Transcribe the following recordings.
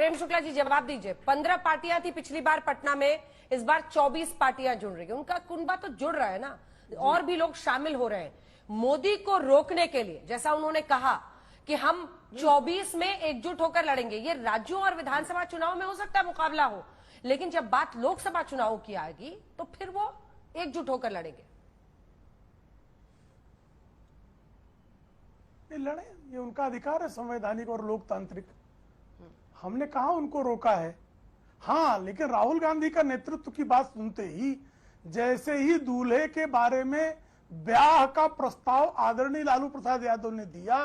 प्रेम शुक्ला जी जवाब दीजिए। 15 पार्टियां थी पिछली बार पटना में, इस बार 24 पार्टियां जुड़ रही है। उनका कुनबा तो जुड़ रहा है ना, और भी लोग शामिल हो रहे हैं। मोदी को रोकने के लिए, जैसा उन्होंने कहा कि हम 24 में एकजुट होकर लड़ेंगे, ये राज्यों और विधानसभा चुनाव में हो सकता है मुकाबला हो, लेकिन जब बात लोकसभा चुनाव की आएगी तो फिर वो एकजुट होकर लड़ेंगे। ये लड़े, ये उनका अधिकार है संवैधानिक और लोकतांत्रिक। हमने कहा उनको रोका है। हाँ, लेकिन राहुल गांधी का नेतृत्व की बात सुनते ही, जैसे ही दूल्हे के बारे में ब्याह का प्रस्ताव आदरणीय लालू प्रसाद यादव ने दिया,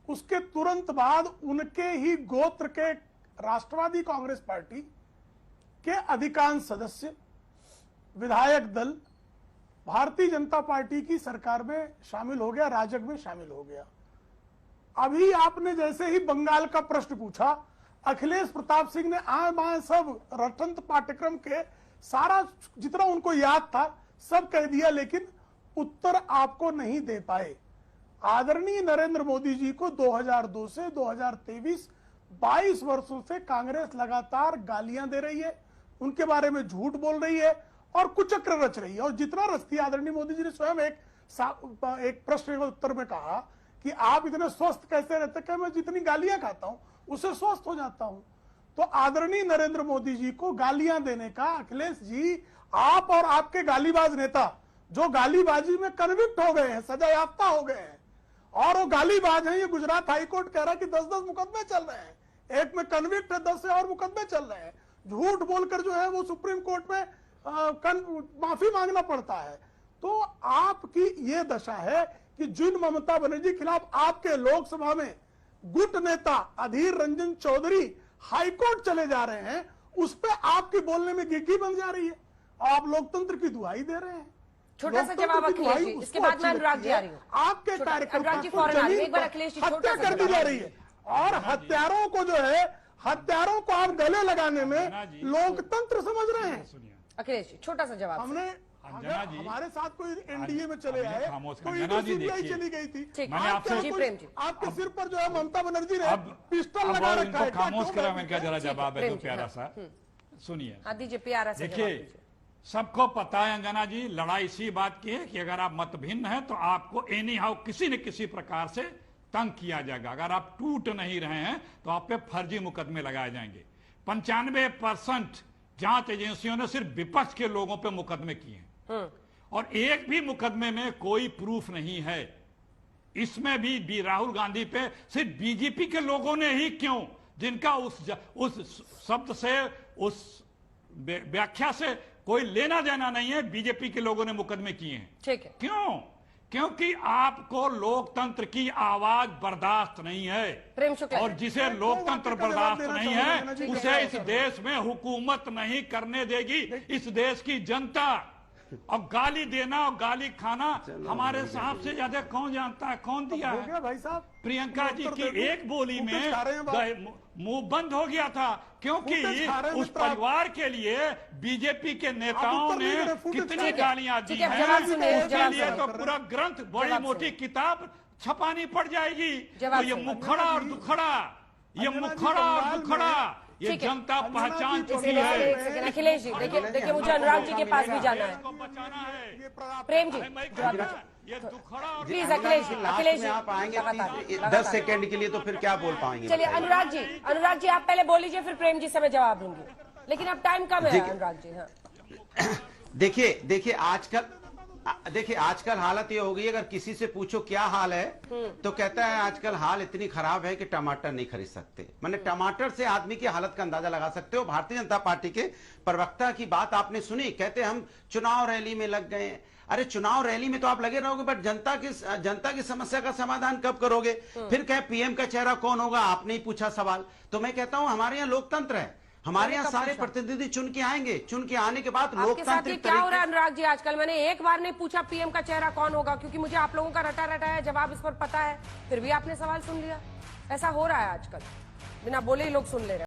उसके तुरंत बाद उनके ही गोत्र के राष्ट्रवादी कांग्रेस पार्टी के अधिकांश सदस्य, विधायक दल भारतीय जनता पार्टी की सरकार में शामिल हो गया, राजग में शामिल हो गया। अभी आपने जैसे ही बंगाल का प्रश्न पूछा, अखिलेश प्रताप सिंह ने आए बाएं सब रटंत पाठ्यक्रम के सारा जितना उनको याद था सब कह दिया, लेकिन उत्तर आपको नहीं दे पाए। आदरणीय नरेंद्र मोदी जी को 2002 से 2023 22 वर्षों से कांग्रेस लगातार गालियां दे रही है, उनके बारे में झूठ बोल रही है और कुचक्र रच रही है। और जितना रचती है, आदरणीय मोदी जी ने स्वयं एक प्रश्न के उत्तर में कहा कि आप इतने स्वस्थ कैसे रहते, कि मैं जितनी गालियां खाता हूं उससे स्वस्थ हो जाता हूं। तो आदरणीय नरेंद्र मोदी जी को गालियां देने का, अखिलेश जी आप और आपके गालीबाज नेता जो गालीबाजी में कन्विक्ट हो गए हैं, सजा याफ्ता हो गए हैं, और वो गालीबाज हैं, ये गुजरात हाईकोर्ट कह रहा है कि 10-10 मुकदमे चल रहे हैं, एक में कन्विक्ट है, 10 से और मुकदमे चल रहे हैं। झूठ बोलकर जो है वो सुप्रीम कोर्ट में माफी मांगना पड़ता है। तो आपकी ये दशा है कि जिन ममता बनर्जी के खिलाफ आपके लोकसभा में गुट नेता अधीर रंजन चौधरी हाईकोर्ट चले जा रहे हैं, उस पर आपकी बोलने में गिग्गी बन जा रही है। आप लोकतंत्र की दुहाई दे रहे हैं। छोटा सा जवाब अखिलेश जी, इसके बाद मैं अनुराग जी आ रही हूँ। आपके कार्यकर्ता हत्या कर दी जा रही है, और हत्यारों को जो है, हत्यारों को आप गले लगाने में लोकतंत्र समझ रहे हैं। अखिलेश जी छोटा सा जवाब। हमने हमारे साथ कोई एनडीए में चले आए, कोई सीबीआई चली गई थी, आपके सिर पर जो है ममता बनर्जी ने पिस्टल लगा रखा है। खामोश करा, मैं क्या जरा जवाब है तो प्यारा सा सुनिए। हाँ दीजिए, प्यारा सा देखिए, सबको पता है अंजना जी, लड़ाई इसी बात की है कि अगर आप मत भिन्न है तो आपको एनी हाउ किसी न किसी प्रकार से तंग किया जाएगा। अगर आप टूट नहीं रहे हैं तो आप पे फर्जी मुकदमे लगाए जाएंगे। 95% जांच एजेंसियों ने सिर्फ विपक्ष के लोगों पे मुकदमे किए हैं, और एक भी मुकदमे में कोई प्रूफ नहीं है। इसमें भी राहुल गांधी पे सिर्फ बीजेपी के लोगों ने ही क्यों, जिनका उस शब्द से, उस व्याख्या से कोई लेना देना नहीं है, बीजेपी के लोगों ने मुकदमे किए हैं। ठीक है, क्यों? क्योंकि आपको लोकतंत्र की आवाज बर्दाश्त नहीं है, प्रेम शुक्ला, और जिसे लोकतंत्र बर्दाश्त नहीं है उसे इस देश में हुकूमत नहीं करने देगी इस देश की जनता। और गाली देना और गाली खाना हमारे साहब से ज्यादा कौन जानता है, कौन दिया है? भाई साहब, प्रियंका जी की एक बोली में मुंह बंद हो गया था, क्योंकि उस परिवार के लिए बीजेपी के नेताओं ने कितनी गालियां दी हैं, उसके लिए तो पूरा ग्रंथ, बड़ी मोटी किताब छपानी पड़ जाएगी। तो ये मुखड़ा और दुखड़ा, ये मुखड़ा और दुखड़ा ये जनता पहचान चुकी है। अखिलेश जी देखिए, मुझे अनुराग जी के पास भी जाना है। प्रेम जी प्लीज, अखिलेश जी आप आएंगे 10 सेकंड के लिए तो फिर क्या बोल पाएंगे? चलिए अनुराग जी आप पहले बोल लीजिए, फिर प्रेम जी से मैं जवाब दूंगी, लेकिन अब टाइम कम है अनुराग जी। हाँ देखिए आजकल हालत ये हो गई है, अगर किसी से पूछो क्या हाल है तो कहता है आजकल हाल इतनी खराब है कि टमाटर नहीं खरीद सकते। मैंने टमाटर से आदमी की हालत का अंदाजा लगा सकते हो। भारतीय जनता पार्टी के प्रवक्ता की बात आपने सुनी, कहते हम चुनाव रैली में लग गए। अरे चुनाव रैली में तो आप लगे रहोगे, बट जनता की समस्या का समाधान कब करोगे? फिर कहे पीएम का चेहरा कौन होगा, आपने ही पूछा सवाल। तो मैं कहता हूं हमारे यहाँ लोकतंत्र है, हमारे यहाँ सारे प्रतिनिधि चुन के आएंगे, चुन के आने के बाद लोकतांत्रिक क्या हो रहा है अनुराग जी आजकल? मैंने एक बार नहीं पूछा पीएम का चेहरा कौन होगा, क्योंकि मुझे आप लोगों का रटा है जवाब इस पर पता है, फिर भी आपने सवाल सुन लिया। ऐसा हो रहा है आजकल, बिना बोले ही लोग सुन ले रहे हैं।